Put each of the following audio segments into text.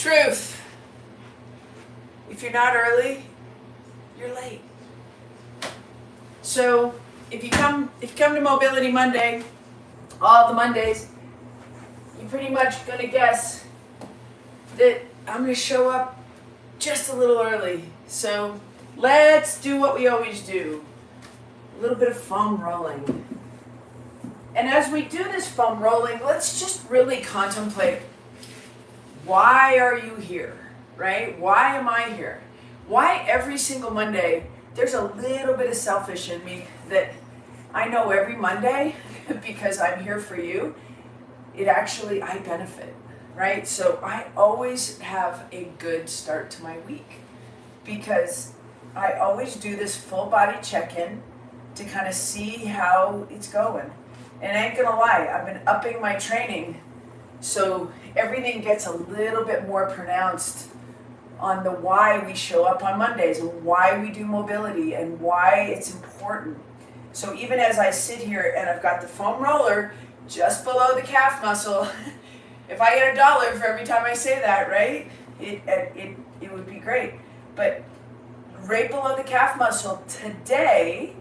Truth. If you're not early, you're late. So if you come to Mobility Monday, all the Mondays, you're pretty much going to guess that I'm going to show up just a little early. So let's do what we always do. A little bit of foam rolling. And as we do this foam rolling, let's just really contemplate, why are you here, right? Why am I here? Why every single Monday, there's a little bit of selfish in me that I know every Monday, because I'm here for you, I benefit, right? So I always have a good start to my week because I always do this full body check-in to kind of see how it's going. And I ain't gonna lie, I've been upping my training so everything gets a little bit more pronounced on the why we show up on Mondays and why we do mobility and why it's important. So even as I sit here and I've got the foam roller just below the calf muscle, if I get $1 for every time I say that, right, it would be great. But right below the calf muscle today,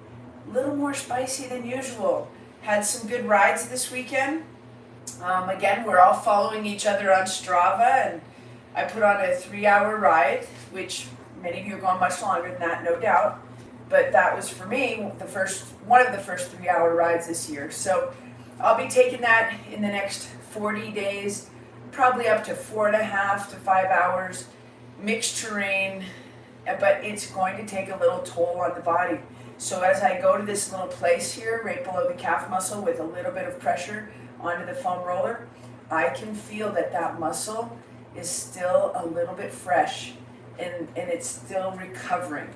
a little more spicy than usual. Had some good rides this weekend. Again, we're all following each other on Strava, and I put on a 3-hour ride, which many of you have gone much longer than that, no doubt. But that was for me one of the first 3-hour rides this year. So I'll be taking that in the next 40 days, probably up to 4.5 to 5 hours, mixed terrain, but it's going to take a little toll on the body. So as I go to this little place here, right below the calf muscle with a little bit of pressure onto the foam roller, I can feel that muscle is still a little bit fresh and it's still recovering.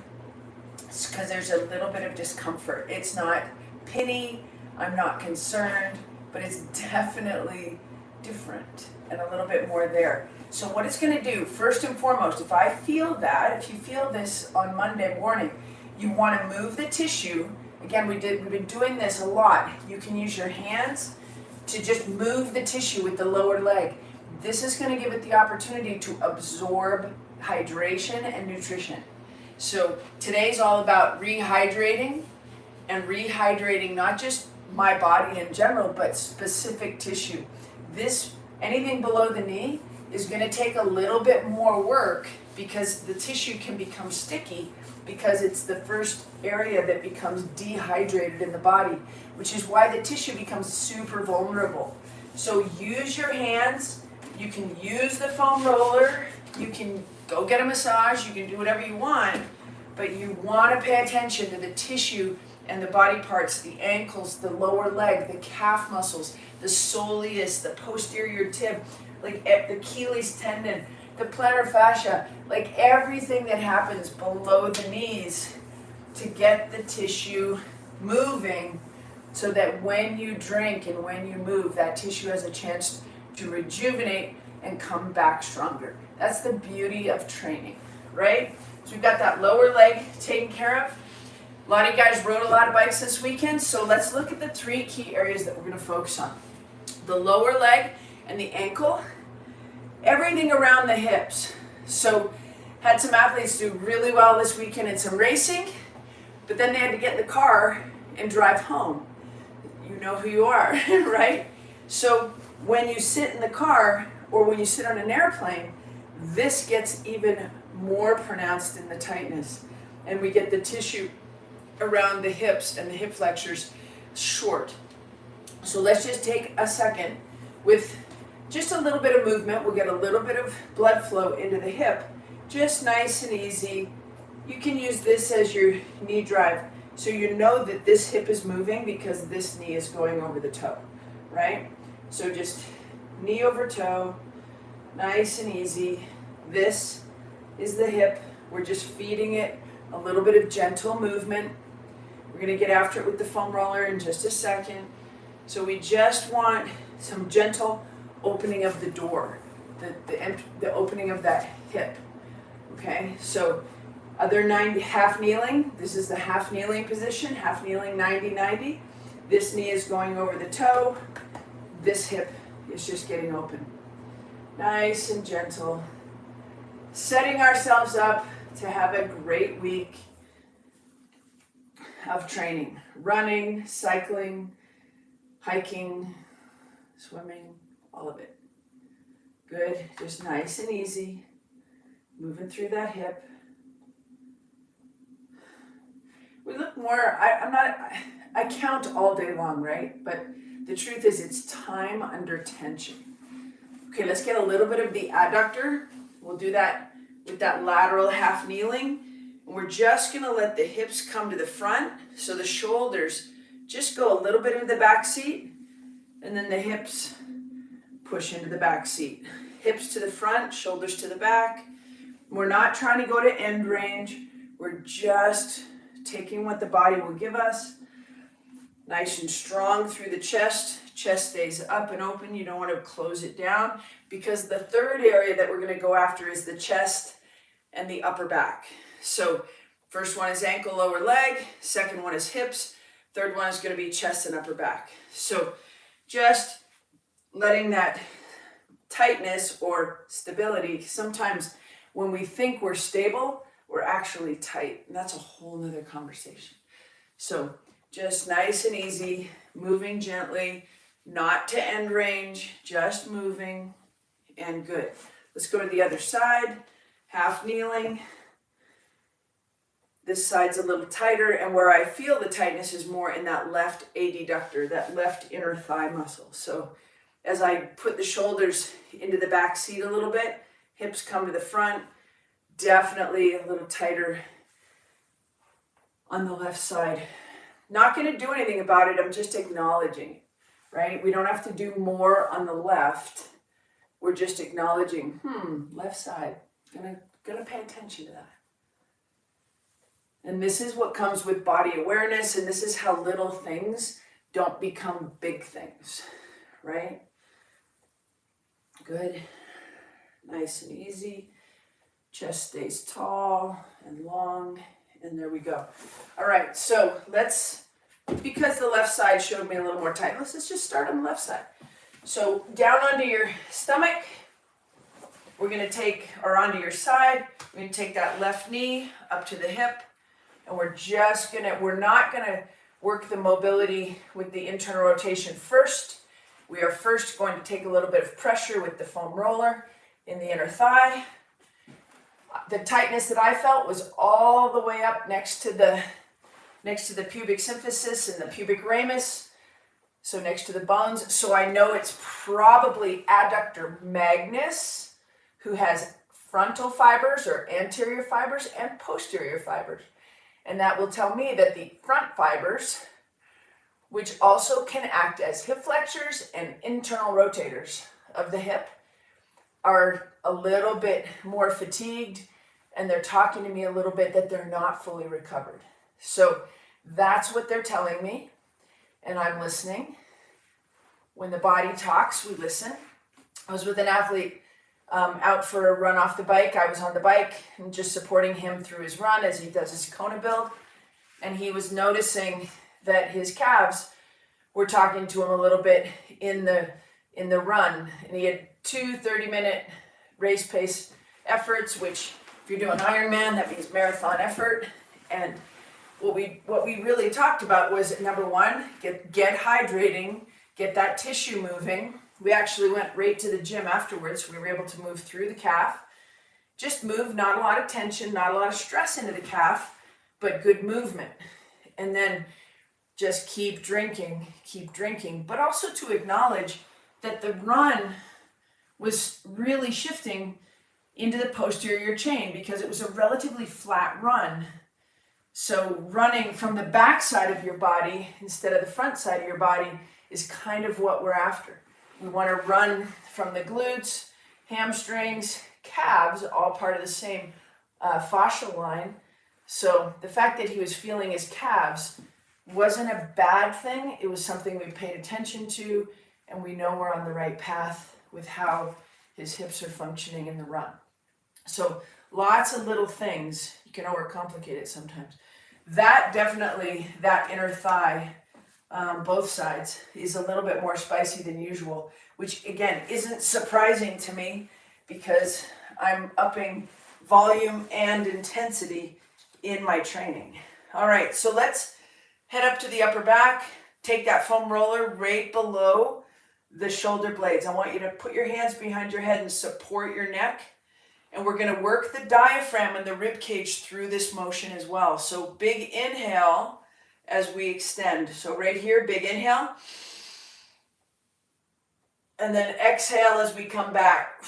It's because there's a little bit of discomfort. It's not pinny, I'm not concerned, but it's definitely different and a little bit more there. So what it's going to do, first and foremost, if you feel this on Monday morning, you want to move the tissue. Again, we've been doing this a lot. You can use your hands to just move the tissue with the lower leg. This is going to give it the opportunity to absorb hydration and nutrition. So today's all about rehydrating, and rehydrating not just my body in general, but specific tissue. Anything below the knee is going to take a little bit more work because the tissue can become sticky because it's the first area that becomes dehydrated in the body, which is why the tissue becomes super vulnerable. So use your hands, you can use the foam roller, you can go get a massage, you can do whatever you want, but you want to pay attention to the tissue and the body parts, the ankles, the lower leg, the calf muscles, the soleus, the posterior tib, like the Achilles tendon, the plantar fascia, like everything that happens below the knees to get the tissue moving so that when you drink and when you move, that tissue has a chance to rejuvenate and come back stronger. That's the beauty of training, right? So we've got that lower leg taken care of. A lot of you guys rode a lot of bikes this weekend, so let's look at the 3 key areas that we're going to focus on. The lower leg and the ankle, everything around the hips. So had some athletes do really well this weekend in some racing, but then they had to get in the car and drive home. You know who you are, right? So when you sit in the car or when you sit on an airplane, this gets even more pronounced in the tightness, and we get the tissue around the hips and the hip flexors short. So let's just take a second with just a little bit of movement. We'll get a little bit of blood flow into the hip, just nice and easy. You can use this as your knee drive, so you know that this hip is moving because this knee is going over the toe, right? So just knee over toe, nice and easy. This is the hip. We're just feeding it a little bit of gentle movement. We're going to get after it with the foam roller in just a second. So we just want some gentle opening of the door, the opening of that hip. Okay, so other 90, half kneeling. This is the half kneeling position, half kneeling 90-90. This knee is going over the toe. This hip is just getting open. Nice and gentle. setting ourselves up to have a great week of training. Running, cycling, hiking, swimming, all of it. Good, just nice and easy. Moving through that hip. We look more, I count all day long, right? But the truth is it's time under tension. Okay, let's get a little bit of the adductor. We'll do that with that lateral half kneeling. And we're just gonna let the hips come to the front. So the shoulders just go a little bit into the back seat, and then the hips push into the back seat. Hips to the front, shoulders to the back. We're not trying to go to end range. We're just taking what the body will give us. Nice and strong through the chest. Chest stays up and open. You don't want to close it down, because the third area that we're going to go after is the chest and the upper back. So first one is ankle, lower leg. Second one is hips. Third one is going to be chest and upper back. So just letting that tightness or stability, sometimes when we think we're stable, we're actually tight. And that's a whole nother conversation. So just nice and easy, moving gently, not to end range, just moving, and good. Let's go to the other side, half kneeling. This side's a little tighter, and where I feel the tightness is more in that left adductor, that left inner thigh muscle. So as I put the shoulders into the back seat a little bit, hips come to the front, definitely a little tighter on the left side. Not going to do anything about it, I'm just acknowledging it, right? We don't have to do more on the left. We're just acknowledging, left side, gonna pay attention to that. And this is what comes with body awareness, and this is how little things don't become big things, right? Good, nice and easy. Chest stays tall and long, and there we go. All right, so let's, because the left side showed me a little more tight, let's just start on the left side. So down onto your stomach, we're gonna take, or onto your side, we're gonna take that left knee up to the hip, and we're not gonna work the mobility with the internal rotation first. We are first going to take a little bit of pressure with the foam roller in the inner thigh. The tightness that I felt was all the way up next to the pubic symphysis and the pubic ramus, so next to the bones. So I know it's probably adductor magnus, who has frontal fibers or anterior fibers and posterior fibers. And that will tell me that the front fibers, which also can act as hip flexors and internal rotators of the hip, are a little bit more fatigued, and they're talking to me a little bit that they're not fully recovered. So that's what they're telling me, and I'm listening. When the body talks, we listen. I was with an athlete out for a run off the bike. I was on the bike and just supporting him through his run as he does his Kona build, and he was noticing that his calves were talking to him a little bit in the run, and he had 2 30-minute race pace efforts, which if you're doing Ironman, that means marathon effort. And what we really talked about was, number one, get hydrating, get that tissue moving. We actually went right to the gym afterwards. We were able to move through the calf. Just move, not a lot of tension, not a lot of stress into the calf, but good movement. And then just keep drinking, but also to acknowledge that the run was really shifting into the posterior chain because it was a relatively flat run. So running from the back side of your body instead of the front side of your body is kind of what we're after. We want to run from the glutes, hamstrings, calves, all part of the same fascial line. So the fact that he was feeling his calves wasn't a bad thing. It was something we paid attention to, and we know we're on the right path with how his hips are functioning in the run. So lots of little things. You can overcomplicate it sometimes. That definitely, that inner thigh, both sides, is a little bit more spicy than usual, which again isn't surprising to me because I'm upping volume and intensity in my training. All right, so let's head up to the upper back. Take that foam roller right below the shoulder blades. I want you to put your hands behind your head and support your neck. And we're going to work the diaphragm and the rib cage through this motion as well. So big inhale as we extend. So right here, big inhale. And then exhale as we come back.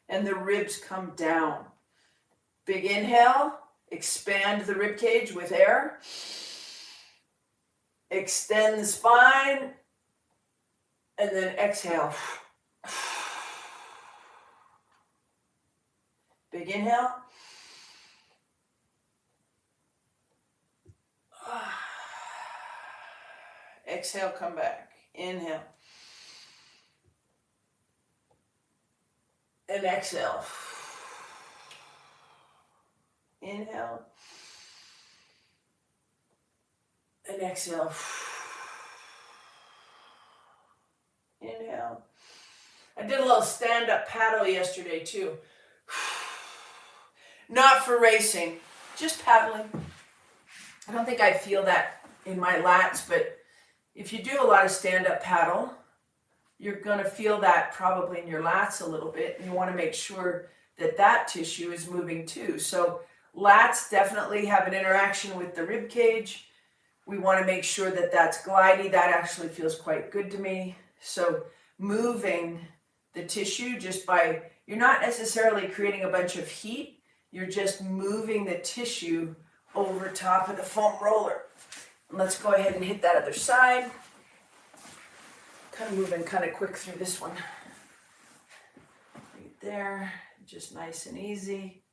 And the ribs come down. Big inhale, expand the rib cage with air. Extend the spine. And then exhale. Big inhale. Exhale, come back. Inhale. And exhale. Inhale. And exhale. Inhale. I did a little stand-up paddle yesterday too. Not for racing, just paddling. I don't think I feel that in my lats, but if you do a lot of stand-up paddle, you're going to feel that probably in your lats a little bit. And you want to make sure that that tissue is moving too. So lats definitely have an interaction with the rib cage. We want to make sure that that's glidey. That actually feels quite good to me. So moving the tissue just by, you're not necessarily creating a bunch of heat. You're just moving the tissue over top of the foam roller. And let's go ahead and hit that other side. Kind of moving kind of quick through this one. Right there, just nice and easy.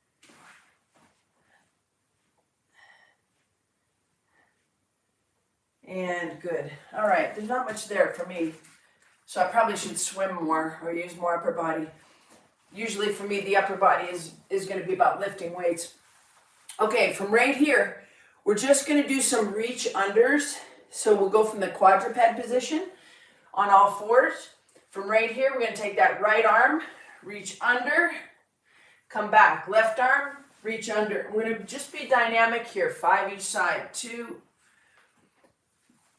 And good. All right, there's not much there for me. So I probably should swim more or use more upper body. Usually for me, the upper body is going to be about lifting weights. Okay, from right here, we're just going to do some reach unders. So we'll go from the quadruped position on all fours. From right here, we're going to take that right arm, reach under, come back. Left arm, reach under. We're going to just be dynamic here. 5 each side. 2,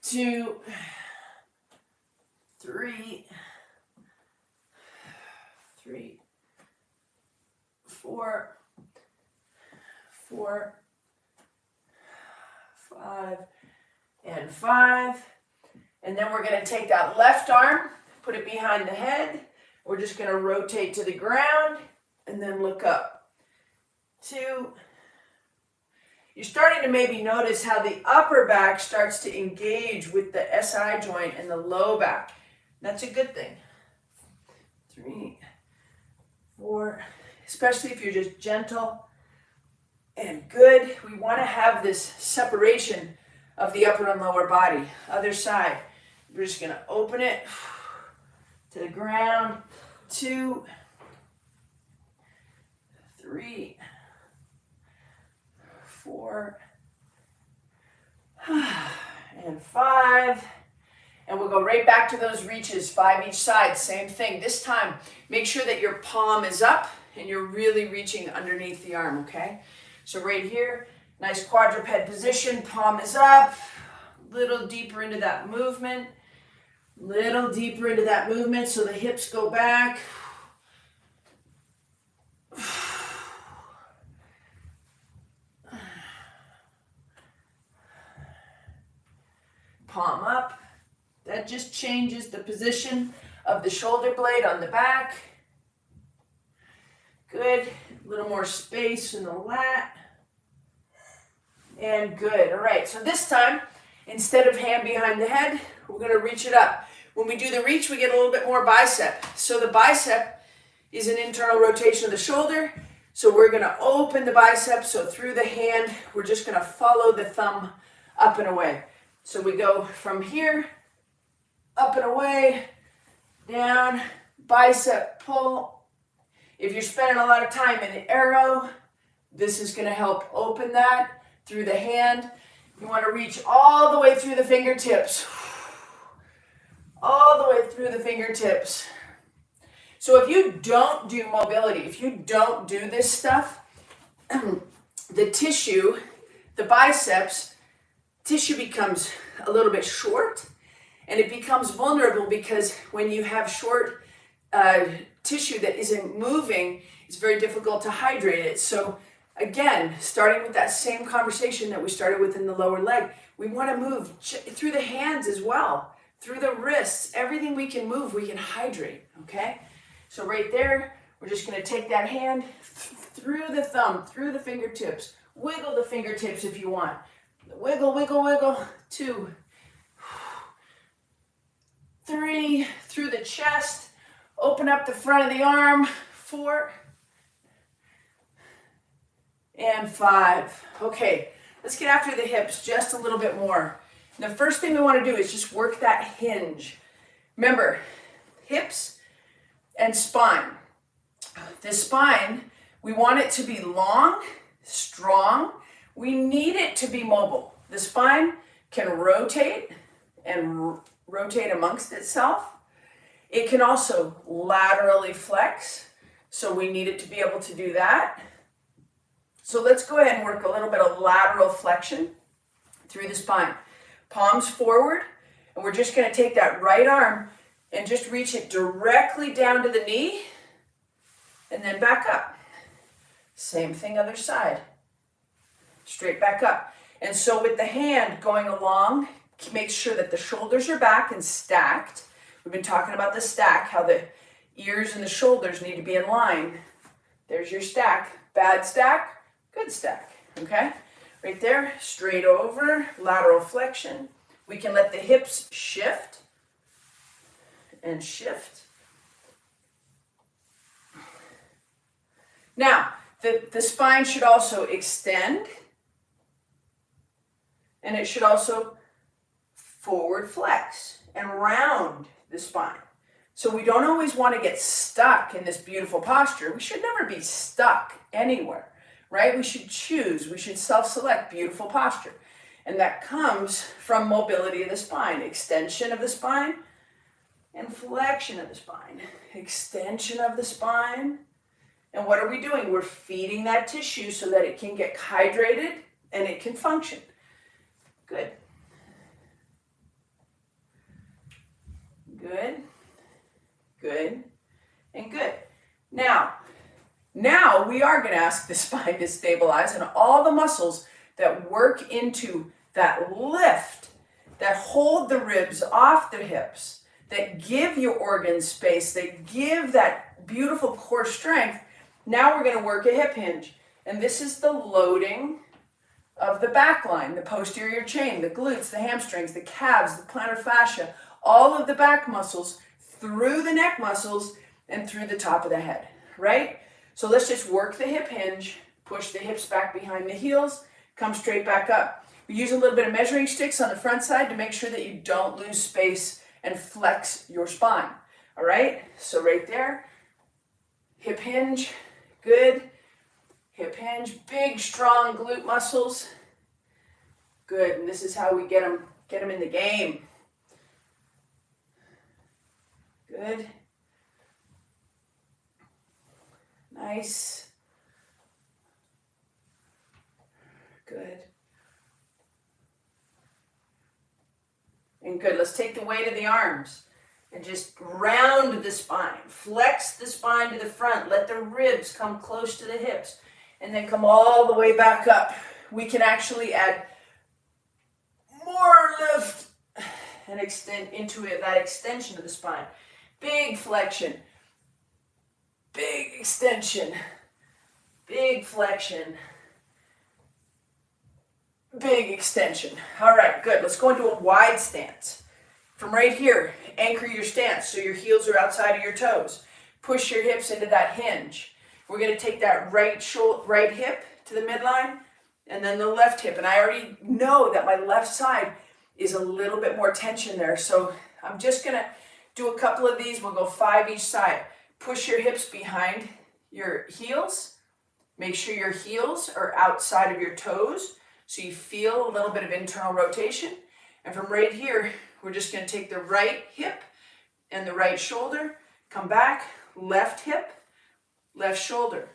2, 3, 3, 4, 4, 5, and 5. And then we're going to take that left arm, put it behind the head. We're just going to rotate to the ground and then look up. 2. You're starting to maybe notice how the upper back starts to engage with the SI joint and the low back. That's a good thing. 3, 4, especially if you're just gentle and good. We want to have this separation of the upper and lower body. Other side. We're just going to open it to the ground. 2, 3, 4, and 5. And we'll go right back to those reaches, 5 each side. Same thing. This time, make sure that your palm is up and you're really reaching underneath the arm, okay? So right here, nice quadruped position, palm is up. Little deeper into that movement. Little deeper into that movement so the hips go back. Palm up. That just changes the position of the shoulder blade on the back. Good. A little more space in the lat. And good. All right. So this time, instead of hand behind the head, we're going to reach it up. When we do the reach, we get a little bit more bicep. So the bicep is an internal rotation of the shoulder. So we're going to open the bicep. So through the hand, we're just going to follow the thumb up and away. So we go from here, up and away, down, bicep pull. If you're spending a lot of time in the arrow, this is going to help open that through the hand. You want to reach all the way through the fingertips. All the way through the fingertips. So if you don't do mobility, if you don't do this stuff, the tissue, the biceps tissue becomes a little bit short, and it becomes vulnerable because when you have short tissue that isn't moving, it's very difficult to hydrate it. So again, starting with that same conversation that we started with in the lower leg, we want to move through the hands as well, through the wrists, everything we can move, we can hydrate, okay? So right there, we're just going to take that hand through the thumb, through the fingertips, wiggle the fingertips if you want. Wiggle, wiggle, wiggle. 2, 3, through the chest, open up the front of the arm. 4 and 5. Okay, let's get after the hips just a little bit more. And the first thing we want to do is just work that hinge. Remember, hips and spine. The spine, we want it to be long, strong. We need it to be mobile. The spine can rotate and rotate amongst itself. It can also laterally flex, so we need it to be able to do that. So let's go ahead and work a little bit of lateral flexion through the spine. Palms forward, and we're just going to take that right arm and just reach it directly down to the knee, and then back up. Same thing other side. Straight back up. And so with the hand going along, make sure that the shoulders are back and stacked. We've been talking about the stack, how the ears and the shoulders need to be in line. There's your stack. Bad stack, good stack, okay? Right there, straight over, lateral flexion. We can let the hips shift and shift. Now, the spine should also extend, and it should also forward flex and round the spine. So we don't always want to get stuck in this beautiful posture. We should never be stuck anywhere, right? We should choose, we should self-select beautiful posture. And that comes from mobility of the spine, extension of the spine and flexion of the spine. Extension of the spine. And what are we doing? We're feeding that tissue so that it can get hydrated and it can function. Good. Good. Good. And good. Now we are going to ask the spine to stabilize, and all the muscles that work into that lift, that hold the ribs off the hips, that give your organs space, that give that beautiful core strength. Now we're going to work a hip hinge. And this is the loading of the back line, the posterior chain, the glutes, the hamstrings, the calves, the plantar fascia, all of the back muscles through the neck muscles and through the top of the head, right? So let's just work the hip hinge, push the hips back behind the heels, come straight back up. We use a little bit of measuring sticks on the front side to make sure that you don't lose space and flex your spine, all right? So right there, hip hinge, good. Hip hinge, big, strong glute muscles. Good, and this is how we get them in the game. Good. Nice. Good. And good, let's take the weight of the arms and just round the spine. Flex the spine to the front. Let the ribs come close to the hips. And then come all the way back up. We can actually add more lift and extend into it, that extension of the spine. Big flexion, big extension, big flexion, big extension. All right, good. Let's go into a wide stance. From right here, anchor your stance so your heels are outside of your toes. Push your hips into that hinge. We're going to take that right hip to the midline and then the left hip. And I already know that my left side is a little bit more tension there. So I'm just going to do a couple of these. We'll go 5 each side. Push your hips behind your heels. Make sure your heels are outside of your toes so you feel a little bit of internal rotation. And from right here, we're just going to take the right hip and the right shoulder, come back, left hip, left shoulder,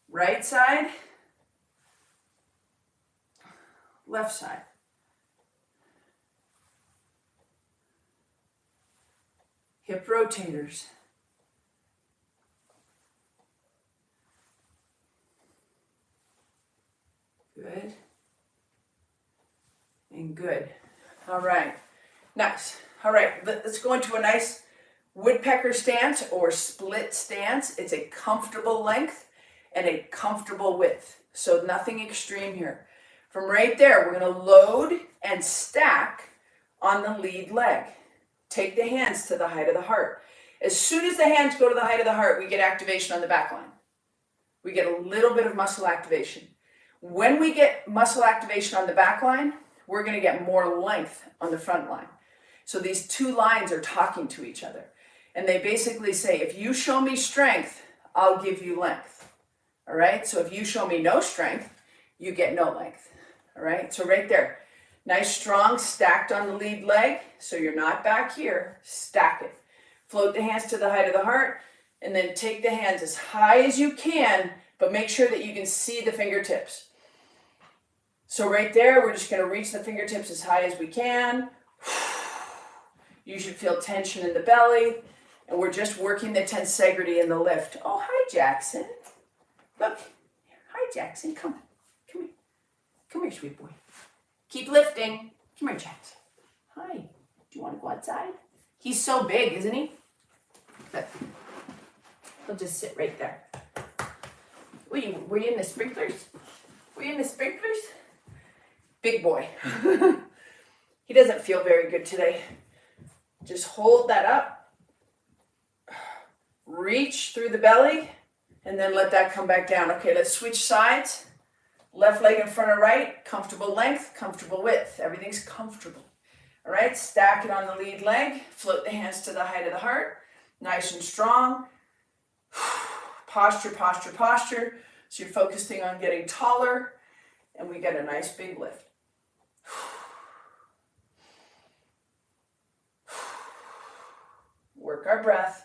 right side, left side. Hip rotators. Good. And good. All right. Nice. All right. Let's go into a nice woodpecker stance or split stance. It's a comfortable length and a comfortable width. So nothing extreme here. From right there, we're going to load and stack on the lead leg. Take the hands to the height of the heart. As soon as the hands go to the height of the heart, we get activation on the back line. We get a little bit of muscle activation. When we get muscle activation on the back line, we're going to get more length on the front line. So these two lines are talking to each other. And they basically say, if you show me strength, I'll give you length. All right? So if you show me no strength, you get no length. All right? So right there, nice, strong, stacked on the lead leg. So you're not back here. Stack it. Float the hands to the height of the heart, and then take the hands as high as you can, but make sure that you can see the fingertips. So right there, we're just going to reach the fingertips as high as we can. You should feel tension in the belly, and we're just working the tensegrity in the lift. Oh, hi, Jackson. Look. Hi, Jackson. Come on. Come here. Come here, sweet boy. Keep lifting. Come here, Jackson. Hi. Do you want to go outside? He's so big, isn't he? But he'll just sit right there. Were you in the sprinklers? Were you in the sprinklers? Big boy. He doesn't feel very good today. Just hold that up. Reach through the belly, and then let that come back down. Okay, let's switch sides. Left leg in front of right. Comfortable length, comfortable width. Everything's comfortable. All right, stack it on the lead leg. Float the hands to the height of the heart. Nice and strong. Posture, posture, posture. So you're focusing on getting taller, and we get a nice big lift. Work our breath.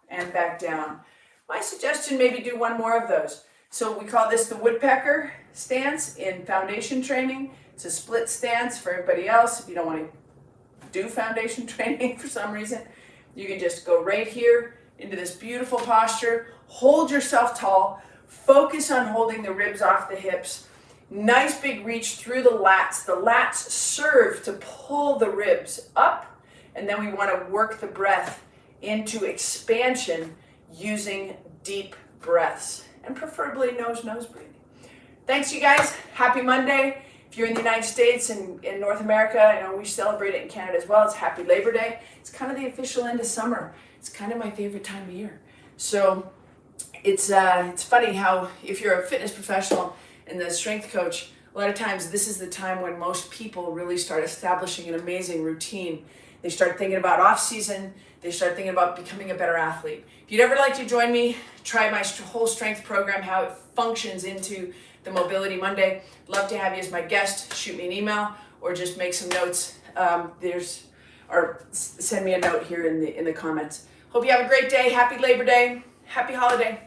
And back down. My suggestion, maybe do one more of those. So we call this the woodpecker stance in foundation training. It's a split stance for everybody else. If you don't want to do foundation training for some reason, you can just go right here into this beautiful posture. Hold yourself tall. Focus on holding the ribs off the hips. Nice big reach through the lats. The lats serve to pull the ribs up, and then we want to work the breath into expansion using deep breaths, and preferably nose-nose breathing. Thanks, you guys. Happy Monday. If you're in the United States and in North America, I know we celebrate it in Canada as well. It's Happy Labor Day. It's kind of the official end of summer. It's kind of my favorite time of year. So it's funny how if you're a fitness professional and the strength coach, a lot of times this is the time when most people really start establishing an amazing routine. They start thinking about off-season. They start thinking about becoming a better athlete. If you'd ever like to join me, try my whole strength program, how it functions into the Mobility Monday. Love to have you as my guest. Shoot me an email or just make some notes. Or send me a note here in the comments. Hope you have a great day. Happy Labor Day. Happy holiday.